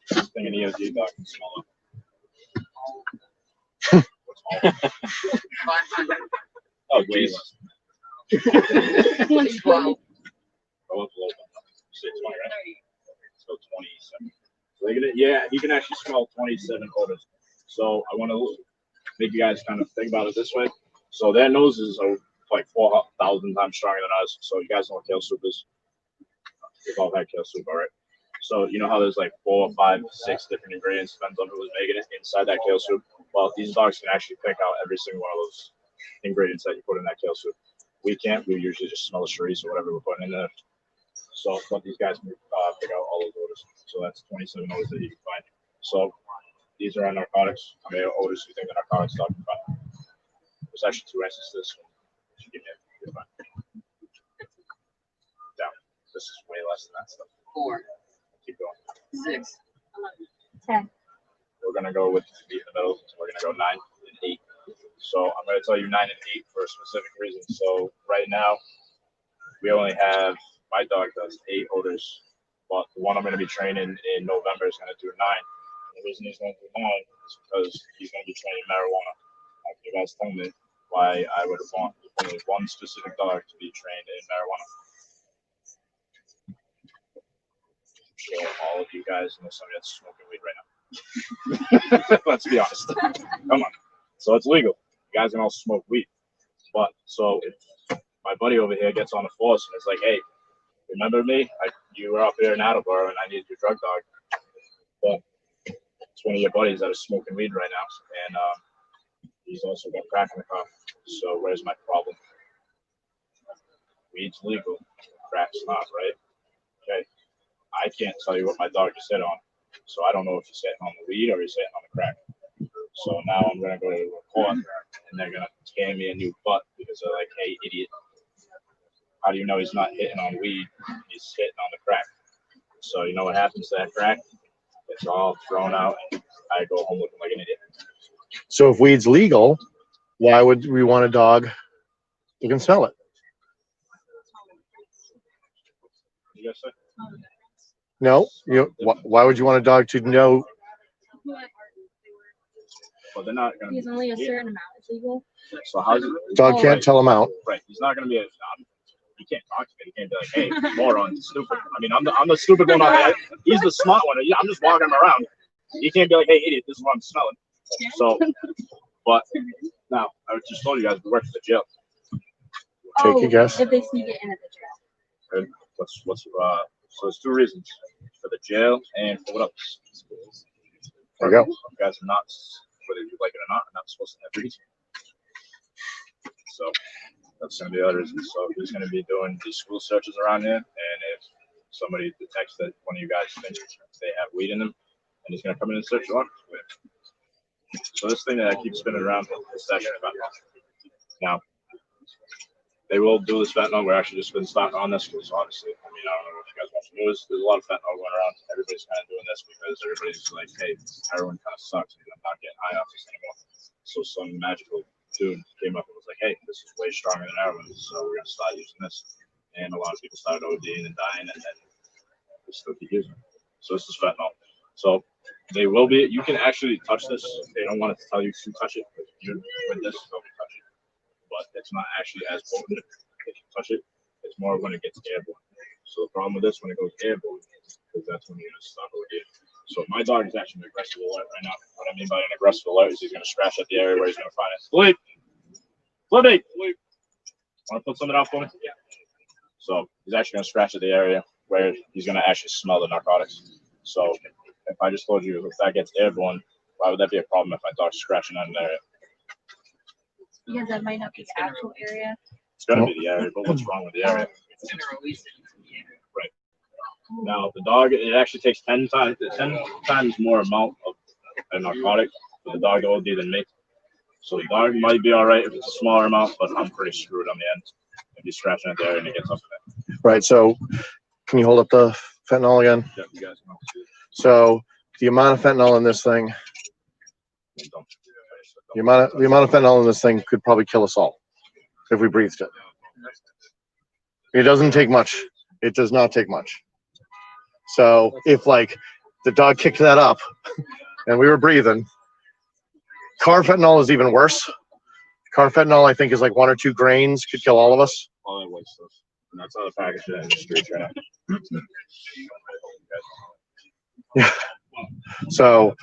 This thing an EOD dog can smell it. Oh, way less. 112. Go up a little bit. Say 20, right? Let's go 27. So yeah, you can actually smell 27 odors. So I want to make you guys kind of think about it this way. So their noses are like 4,000 times stronger than ours. So you guys know what kale soup is. We've all had kale soup, all right? So you know how there's like 4, 5, 6 different ingredients, depends on who's making it inside that kale soup. Well, these dogs can actually pick out every single one of those ingredients that you put in that kale soup. We can't. We usually just smell the chorizo or whatever we're putting in there. So, but these guys can pick out all those odors. So that's 27 odors that you can find. So these are our narcotics. How many odors do you think the narcotics dog can find? There's actually 2 answers to this one. Give me a find. Down. This is way less than that stuff. 4. Keep going. 6. 10. We're gonna go with the middle. So we're gonna go 9 and 8. So I'm gonna tell you 9 and 8 for a specific reason. So right now, we only have, my dog does 8 odors, but the one I'm gonna be training in November is gonna do 9. And the reason he's gonna do 9 is because he's gonna be training marijuana. Can you guys tell me why I would want only one specific dog to be trained in marijuana? I'm sure all of you guys know somebody that's smoking weed right now. Let's be honest. Come on. So it's legal. You guys can all smoke weed. But so if my buddy over here gets on the force and it's like, hey, remember me? You were up here in Attleboro and I needed your drug dog. But it's one of your buddies that is smoking weed right now. And he's also got crack in the car. So where's my problem? Weed's legal. Crack's not, right? Okay. I can't tell you what my dog just hit on. So I don't know if he's hitting on the weed or he's hitting on the crack. So now I'm going to go to a court and they're going to tear me a new butt because they're like, hey, idiot. How do you know he's not hitting on weed? He's hitting on the crack. So you know what happens to that crack? It's all thrown out and I go home looking like an idiot. So if weed's legal, why would we want a dog who can smell it? You guys say? No, why would you want a dog to know? Well, they're not going to. He's only a certain amount. It's legal. So how's it? Dog can't tell him out. Right. He's not going to be he can't talk to me. He can't be like, hey, moron, stupid. I mean, I'm the stupid one on there. He's the smart one. I'm just walking him around. He can't be like, hey, idiot, this is what I'm smelling. So, but now, I just told you guys we work for the jail. Take a guess. If they sneak it in at the jail. And so there's 2 reasons. For the jail and for what else? There you go. You guys are not, whether you like it or not, are not supposed to have reason. So that's going to be the other reason. So he's going to be doing these school searches around here, and if somebody detects that one of you guys thinks they have weed in them, and he's going to come in and search you up. So this thing that I keep spinning around is actually fentanyl. Now, they will do this fentanyl. We're actually just been stopped on this because obviously, I mean, I don't know if you guys watch the news. There's a lot of fentanyl going around. Everybody's kind of doing this because everybody's like, hey, heroin kind of sucks. I'm not getting high off this anymore. So some magical dude came up and was like, hey, this is way stronger than heroin. So we're going to start using this. And a lot of people started ODing and dying, and then they still keep using it. So this is fentanyl. So they will be, you can actually touch this. They don't want to tell you to touch it. With this, they'll be touching it. But it's not actually as potent if you touch it. It's more when it gets airborne. So the problem with this when it goes airborne is because that's when you're going to stop ODing. So my dog is actually an aggressive alert right now. What I mean by an aggressive alert is he's going to scratch at the area where he's going to find it. Sleep! Sleep! Want to put something out for me? Yeah. So he's actually going to scratch at the area where he's going to actually smell the narcotics. So if I just told you if that gets airborne, why would that be a problem if my dog's scratching on an area? Because that might not be the actual area. It's going to be the area, but what's wrong with the area? Right. Now, the dog, it actually takes 10 times more amount of a narcotic for the dog to OD than me. So the dog might be all right if it's a smaller amount, but I'm pretty screwed on the end if he's scratching at the area and it gets up to that. Right. So can you hold up the fentanyl again? Yeah, you guys know. So the amount of fentanyl in this thing, the amount of fentanyl in this thing could probably kill us all if we breathed it. It doesn't take much. It does not take much. So if like the dog kicked that up, and we were breathing. Carfentanil is even worse. Carfentanil, I think, is like 1 or 2 grains, could kill all of us. All that white stuff. And that's how the package is in the streets right now. Yeah. So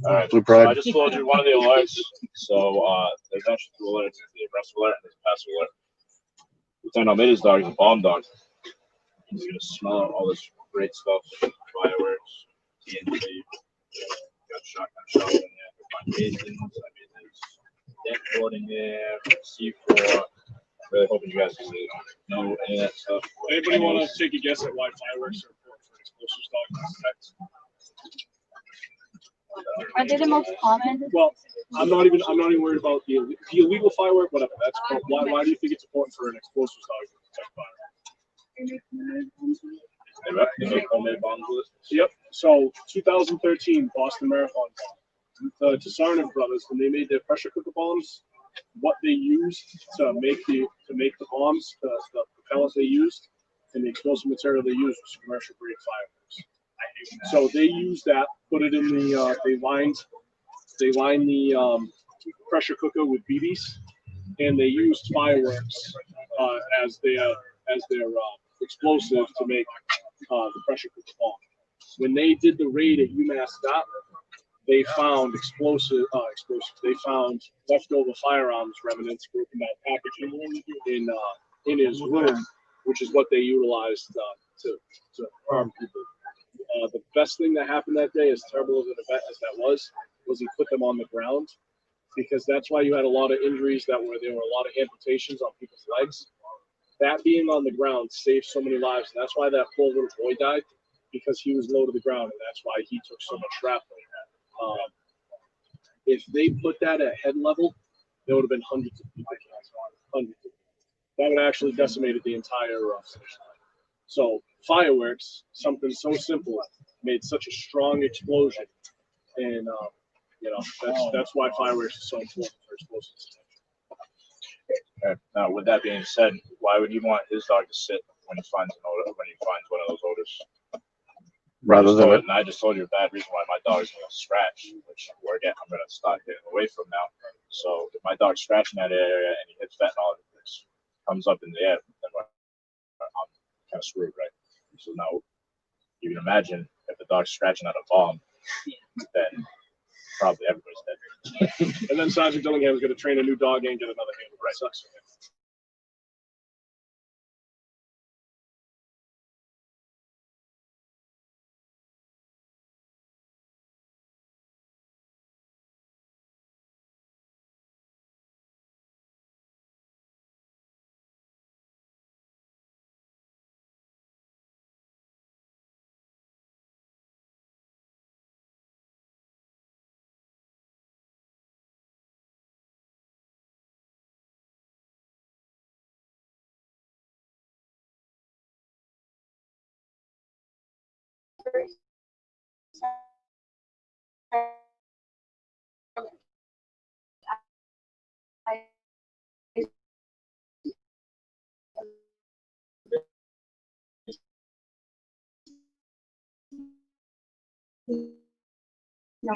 All right. Blue Pride. So I just told you one of the alerts. So there's actually 2 alerts: the arrest alert and the pass alert. Lieutenant Almeida's dog is a bomb dog. He's gonna smell out all this great stuff, fireworks, TNT, got shotgun shells in there, find casings. I mean, there's dead in there, C4. Really hoping you guys can know any of that stuff. Anybody want to take a guess at why fireworks are important for explosives dogs? Are they the most common? Well, I'm not even worried about the illegal firework, whatever. That's why do you think it's important for an explosives dog to protect fireworks? They make homemade bombs with it. Yep. So 2013 Boston Marathon, the Tsarnaev brothers, when they made their pressure cooker bombs, what they used to make the bombs, the propellant they used, and the explosive material they used was commercial grade fireworks. So they used that, put it in the they lined the pressure cooker with BBs, and they used fireworks as their explosive to make the pressure cooker bomb. When they did the raid at UMass Dartmouth, they found They found leftover firearms remnants, broken out packaging in his room, which is what they utilized to harm people. The best thing that happened that day, as terrible of an event as that was he put them on the ground, because that's why you had a lot of injuries there were a lot of amputations on people's legs. That being on the ground saved so many lives, and that's why that poor little boy died, because he was low to the ground, and that's why he took so much shrapnel. If they put that at head level, there would have been hundreds of people. That would actually decimated the entire finish line. So fireworks, something so simple, made such a strong explosion, and that's why fireworks is so important for explosives. Okay. Now, with that being said, why would you want his dog to sit when he finds one of those odors? rather than it, And I just told you a bad reason why my dog is going to scratch, which I'm going to start getting away from now. So if my dog's scratching that area and he hits fentanyl, it comes up in the air, then I'm kind of screwed, right? So now you can imagine if the dog's scratching at a bomb, then probably everybody's dead. And then Sergeant Dillingham is going to train a new dog and get another hand. Right. Sucks. No.